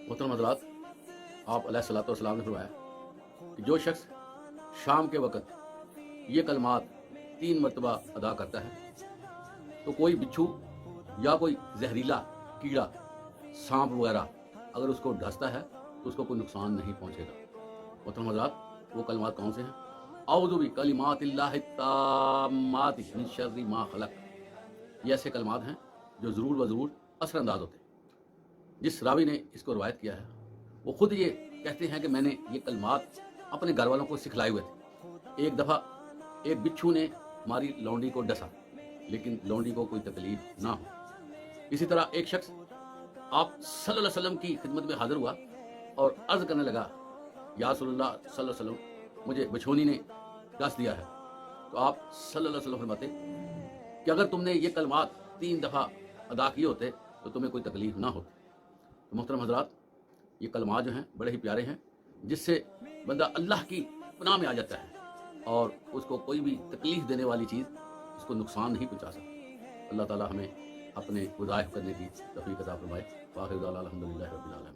मोहतरम हज़रात, आप अलैहिस्सलातु वस्सलाम ने फरमाया कि जो शख्स शाम के वक़्त ये कलमात 3 मरतबा अदा करता है तो कोई बिच्छू या कोई जहरीला कीड़ा, सांप वगैरह अगर उसको डसता है तो उसको कोई नुकसान नहीं पहुंचेगा। मोहतरम हज़रात, वो कलमात कौन से हैं? औज़ु बिकलिमातिल्लाहि ताम्माति मिन शर्रि मा खलक। ये ऐसे कलमात हैं जो ज़रूर व ज़रूर असरअंदाज होते हैं। जिस रावी ने इसको रवायत किया है वो खुद ये कहते हैं कि मैंने ये कलमात अपने घर वालों को सिखलाए हुए थे। एक दफ़ा एक बिच्छू ने हमारी लौंडी को डसा, लेकिन लौंडी को कोई तकलीफ ना हो। इसी तरह एक शख्स आप सल्लल्लाहु अलैहि वसल्लम की खिदमत में हाजिर हुआ और अर्ज़ करने लगा, या रसूलुल्लाह सल्लल्लाहु अलैहि वसल्लम, मुझे बछोनी ने डस दिया है। तो आप सल्लल्लाहु अलैहि वसल्लम फरमाते कि अगर तुमने ये कलमात 3 दफ़ा अदा किए होते तो तुम्हें कोई तकलीफ ना होती। तो मोहतरम हज़रात, ये कलमात जो हैं बड़े ही प्यारे हैं, जिससे बंदा अल्लाह की पनाह में आ जाता है और उसको कोई भी तकलीफ देने वाली चीज़ उसको नुकसान नहीं पहुंचा सकती। अल्लाह ताला हमें अपने वज़ाइफ करने की तौफीक अता फरमाए। वाखिर दाअवाना अल्हम्दुलिल्लाहि रब्बिल आलमीन।